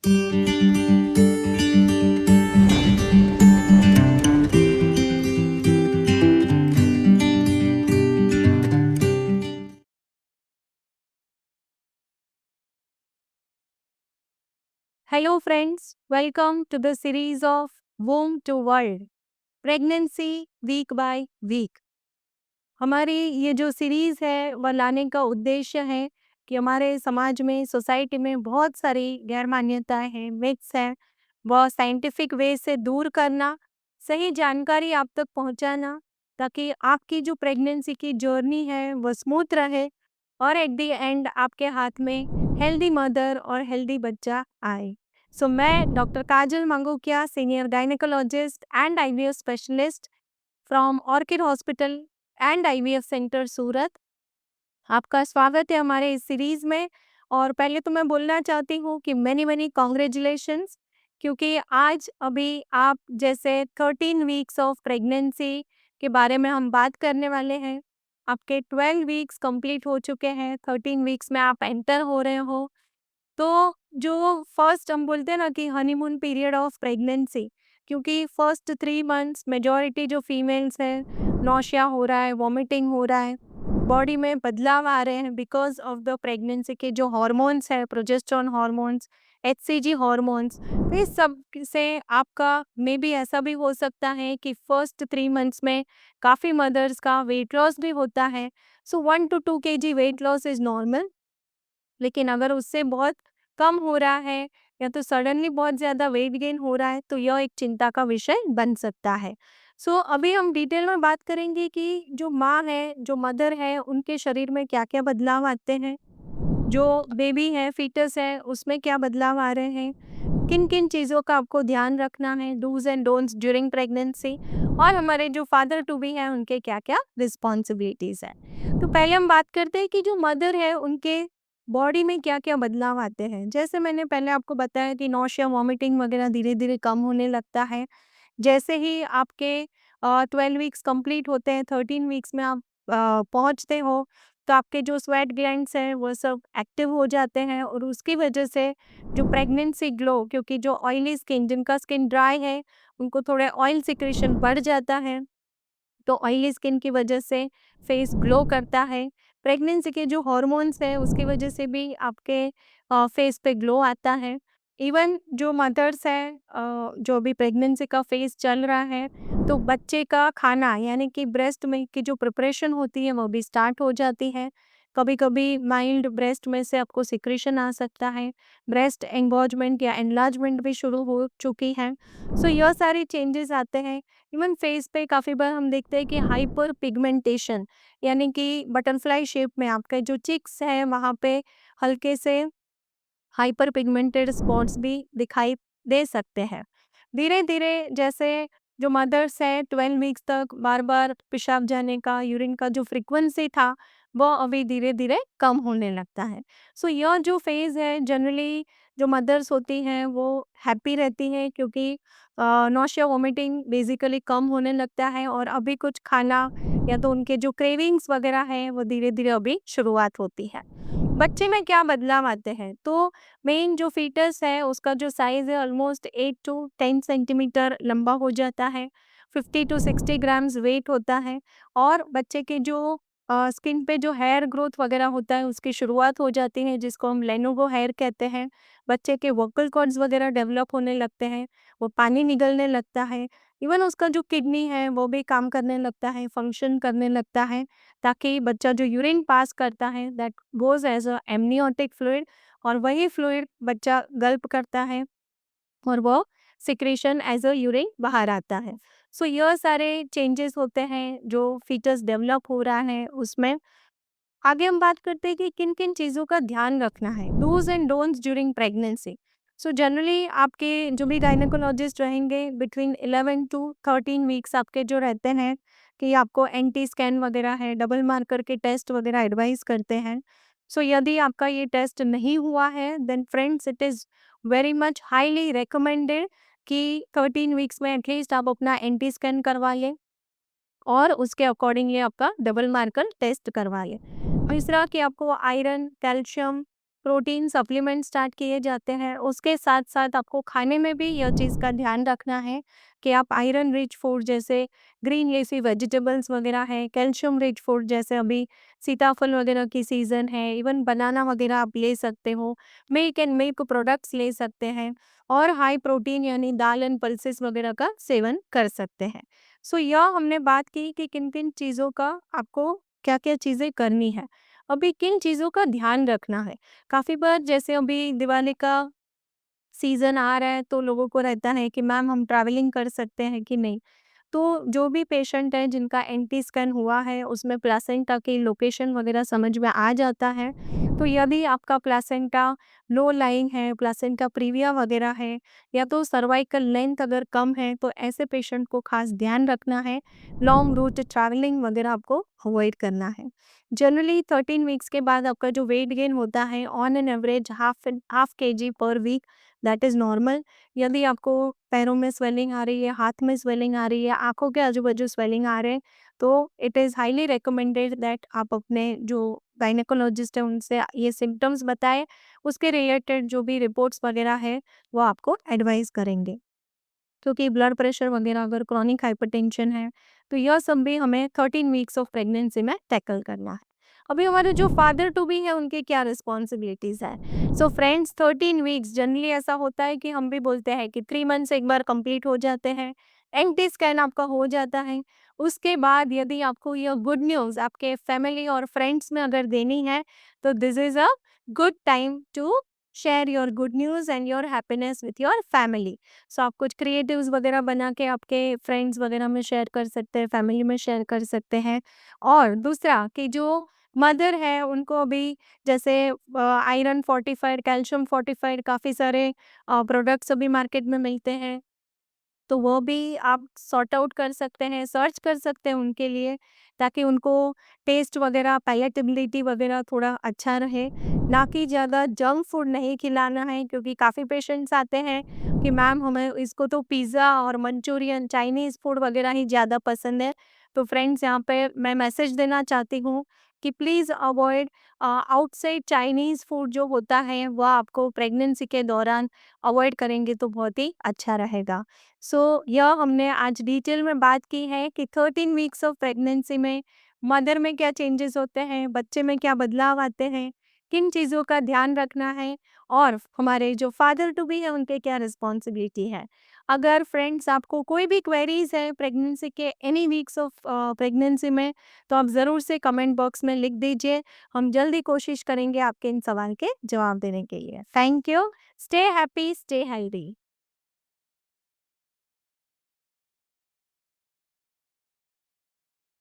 Hello, friends. Welcome to the series of Womb to World Pregnancy Week by Week. हमारी ये जो series है वह लाने का उद्देश्य है कि हमारे समाज में सोसाइटी में बहुत सारी गैर मान्यताएं हैं, मिथ्स हैं, वह साइंटिफिक वे से दूर करना, सही जानकारी आप तक पहुंचाना, ताकि आपकी जो प्रेगनेंसी की जर्नी है वह स्मूथ रहे और एट द एंड आपके हाथ में हेल्दी मदर और हेल्दी बच्चा आए। सो मैं doctor Kajal Mangukiya, senior gynaecologist and IVF specialist from Orchid hospital and IVF centre Surat, आपका स्वागत है हमारे इस सीरीज में। और पहले तो मैं बोलना चाहती हूँ कि मेनी मेनी कॉन्ग्रेचुलेशंस, क्योंकि आज अभी आप जैसे 13 वीक्स ऑफ प्रेगनेंसी के बारे में हम बात करने वाले हैं। आपके 12 वीक्स कंप्लीट हो चुके हैं, 13 वीक्स में आप एंटर हो रहे हो। तो जो फर्स्ट हम बोलते हैं ना कि हनीमून पीरियड ऑफ प्रेगनेंसी, क्योंकि फर्स्ट 3 मंथ्स मेजॉरिटी जो फीमेल्स हैं नौशिया हो रहा है, वॉमिटिंग हो रहा है, बॉडी में बदलाव आ रहे हैं बिकॉज ऑफ द प्रेगनेंसी के जो हार्मोन्स हैं, प्रोजेस्टेरोन हार्मोन्स, एचसीजी हार्मोन्स, तो इस सब से आपका मे बी ऐसा भी हो सकता है कि फर्स्ट 3 मंथ्स में काफ़ी मदर्स का वेट लॉस भी होता है। सो 1 to 2 kg weight loss is normal, लेकिन अगर उससे बहुत कम हो रहा है या तो सडनली बहुत ज़्यादा वेट गेन हो रहा है तो यह एक चिंता का विषय बन सकता है। सो अभी हम डिटेल में बात करेंगे कि जो माँ है, जो मदर है, उनके शरीर में क्या-क्या बदलाव आते हैं, जो बेबी है, फीटस है, उसमें क्या बदलाव आ रहे हैं, किन-किन चीज़ों का आपको ध्यान रखना है, do's and don'ts during pregnancy, और हमारे जो फादर टू बी हैं उनके क्या-क्या रिस्पॉन्सिबिलिटीज़ हैं। तो पहले हम बात करते हैं कि जो मदर है उनके बॉडी में क्या-क्या बदलाव आते हैं। जैसे मैंने पहले आपको बताया कि नौशिया, वॉमिटिंग वगैरह धीरे-धीरे कम होने लगता है। जैसे ही आपके 12 वीक्स कंप्लीट होते हैं, 13 वीक्स में आप पहुँचते हो, तो आपके जो स्वेट ग्लैंड्स हैं वो सब एक्टिव हो जाते हैं और उसकी वजह से जो प्रेगनेंसी ग्लो, क्योंकि जो ऑयली स्किन, जिनका स्किन ड्राई है, उनको थोड़ा ऑयल सिक्रीशन बढ़ जाता है, तो ऑयली स्किन की वजह से फेस ग्लो करता है। प्रेगनेंसी के जो हॉर्मोन्स हैं उसकी वजह से भी आपके फेस पे ग्लो आता है। इवन जो मदर्स हैं, जो अभी प्रेगनेंसी का फेज़ चल रहा है, तो बच्चे का खाना यानी कि ब्रेस्ट मिल्क की जो प्रिपरेशन होती है वो भी स्टार्ट हो जाती है। कभी-कभी माइल्ड ब्रेस्ट में से आपको सिक्रीशन आ सकता है। ब्रेस्ट एंगॉर्जमेंट या एनलार्जमेंट भी शुरू हो चुकी है। सो यह सारे चेंजेस आते हैं। इवन फेस पे काफ़ी बार हम देखते हैं कि हाइपर पिगमेंटेशन, यानी कि बटरफ्लाई शेप में आपके जो चिक्स हैं वहाँ पे हल्के से हाइपर पिगमेंटेड स्पॉट्स भी दिखाई दे सकते हैं। धीरे-धीरे जैसे जो मदर्स हैं 12 वीक्स तक बार-बार पेशाब जाने का, यूरिन का जो फ्रीक्वेंसी था, वो अभी धीरे-धीरे कम होने लगता है। सो यह जो फ़ेज़ है जनरली जो मदर्स होती हैं वो हैप्पी रहती हैं, क्योंकि नौशिया, वोमिटिंग बेसिकली कम होने लगता है और अभी कुछ खाना या तो उनके जो क्रेविंग्स वगैरह हैं वो धीरे-धीरे अभी शुरुआत होती है। बच्चे में क्या बदलाव आते हैं? तो मेन जो फीटस है उसका जो साइज़ है ऑलमोस्ट 8 टू 10 सेंटीमीटर लंबा हो जाता है, 50 टू 60 ग्राम्स वेट होता है, और बच्चे के जो स्किन पे जो हेयर ग्रोथ वगैरह होता है उसकी शुरुआत हो जाती है, जिसको हम लेनोवो हेयर कहते हैं। बच्चे के वोकल कॉर्ड्स वगैरह डेवलप होने लगते हैं, वो पानी निगलने लगता है। इवन उसका जो किडनी है वो भी काम करने लगता है, फंक्शन करने लगता है, ताकि बच्चा जो यूरिन पास करता है that goes as a amniotic fluid, और वही फ्लूइड बच्चा गल्प करता है और वो सिक्रीशन एज़ अ यूरिन बाहर आता है। सो यह सारे चेंजेस होते हैं जो फीटस डेवलप हो रहा है उसमें। आगे हम बात करते हैं कि किन-किन चीज़ों का ध्यान रखना है, do's and don'ts during pregnancy. So generally आपके जो भी गायनेकोलॉजिस्ट रहेंगे बिटवीन 11 टू 13 वीक्स आपके जो रहते हैं, कि आपको एंटी स्कैन वगैरह है, डबल मार्कर के टेस्ट वगैरह एडवाइस करते हैं। सो यदि आपका ये टेस्ट नहीं हुआ है then friends it is very much highly recommended कि 13 वीक्स में एटलीस्ट आप अपना एंटी स्कैन करवा लें और उसके अकॉर्डिंगली आपका डबल मार्कर टेस्ट करवाइए। तीसरा कि आपको iron, calcium protein supplement start किए जाते हैं। उसके साथ-साथ आपको खाने में भी यह चीज़ का ध्यान रखना है कि आप आयरन रिच फूड जैसे ग्रीन लीफी वेजिटेबल्स वगैरह है, कैल्शियम रिच फूड जैसे अभी सीताफल वगैरह की सीज़न है, इवन बनाना वगैरह आप ले सकते हो, मिल्क एंड मिल्क प्रोडक्ट्स ले सकते हैं और हाई प्रोटीन यानी दाल एंड पल्सेस वगैरह का सेवन कर सकते हैं। सो यह हमने बात की कि किन-किन चीज़ों का आपको क्या-क्या चीज़ें करनी है। अभी किन चीज़ों का ध्यान रखना है? काफ़ी बार जैसे अभी दिवाली का सीज़न आ रहा है तो लोगों को रहता है कि मैम हम ट्रैवलिंग कर सकते हैं कि नहीं? तो जो भी पेशेंट है जिनका एंटी स्कैन हुआ है उसमें प्लेसेंटा की लोकेशन वगैरह समझ में आ जाता है। तो यदि आपका प्लेसेंटा लो लाइंग है, प्लेसेंटा प्रीविया वगैरह है या तो सर्वाइकल लेंथ अगर कम है तो ऐसे पेशेंट को खास ध्यान रखना है। लॉन्ग रूट ट्रैवलिंग वगैरह आपको अवॉइड करना है। जनरली 13 वीक्स के बाद आपका जो वेट गेन होता है on an average half KG per week, that is normal. यदि आपको पैरों में स्वेलिंग आ रही है, हाथ में स्वेलिंग आ रही है, आँखों के आजू-बाजू स्वेलिंग आ रहे हैं, तो it is highly recommended that आप अपने जो गायनेकोलॉजिस्ट है उनसे ये सिम्पटम्स बताएँ, उसके रिलेटेड जो भी रिपोर्ट्स वगैरह है, वो आपको एडवाइस करेंगे। क्योंकि ब्लड प्रेशर वगैरह अगर क्रॉनिक हाइपरटेंशन है, तो यह सब भी हमें 13 वीक्स ऑफ प्रेगनेंसी में टैकल करना है। अभी हमारे जो फादर टू बी है उनकी क्या रिस्पॉन्सिबिलिटीज़ है? सो फ्रेंड्स 13 वीक्स जनरली ऐसा होता है कि हम भी बोलते हैं कि 3 मंथ्स एक बार कंप्लीट हो जाते हैं, एंटी स्कैन आपका हो जाता है। उसके बाद यदि आपको यह गुड न्यूज़ आपके फैमिली और फ्रेंड्स में अगर देनी है, तो this is a good time to share your good news and your happiness with your family. So आप कुछ क्रिएटिव्स वगैरह बना के आपके फ्रेंड्स वगैरह में शेयर कर सकते हैं, फैमिली में शेयर कर सकते हैं। और दूसरा कि जो मदर है उनको अभी जैसे आयरन फोर्टिफाइड, कैल्शियम फोर्टिफाइड काफ़ी सारे प्रोडक्ट्स अभी मार्केट में मिलते हैं। तो वो भी आप सॉर्ट आउट कर सकते हैं, सर्च कर सकते हैं उनके लिए, ताकि उनको टेस्ट वगैरह, पैलेटेबिलिटी वगैरह थोड़ा अच्छा रहे। ना कि ज़्यादा जंक फूड नहीं खिलाना है क्योंकि काफ़ी पेशेंट्स आते हैं कि मैम हमें इसको तो पिज़्ज़ा और मंचूरियन, चाइनीज़ फूड वगैरह ही ज़्यादा पसंद है। तो फ्रेंड्स यहाँ पे मैं मैसेज देना चाहती हूँ कि please avoid outside Chinese food जो होता है, वह आपको प्रेगनेंसी के दौरान अवॉइड करेंगे तो बहुत ही अच्छा रहेगा। यह हमने आज डिटेल में बात की है कि 13 वीक्स ऑफ प्रेगनेंसी में मदर में क्या चेंजेस होते हैं, बच्चे में क्या बदलाव आते हैं, किन चीज़ों का ध्यान रखना है और हमारे जो फादर टू बी है उनके क्या रिस्पॉन्सिबिलिटी है। अगर फ्रेंड्स आपको कोई भी क्वेरीज है प्रेगनेंसी के एनी वीक्स ऑफ प्रेगनेंसी में, तो आप ज़रूर से कमेंट बॉक्स में लिख दीजिए। हम जल्दी कोशिश करेंगे आपके इन सवाल के जवाब देने के लिए। Thank you. Stay happy, stay healthy.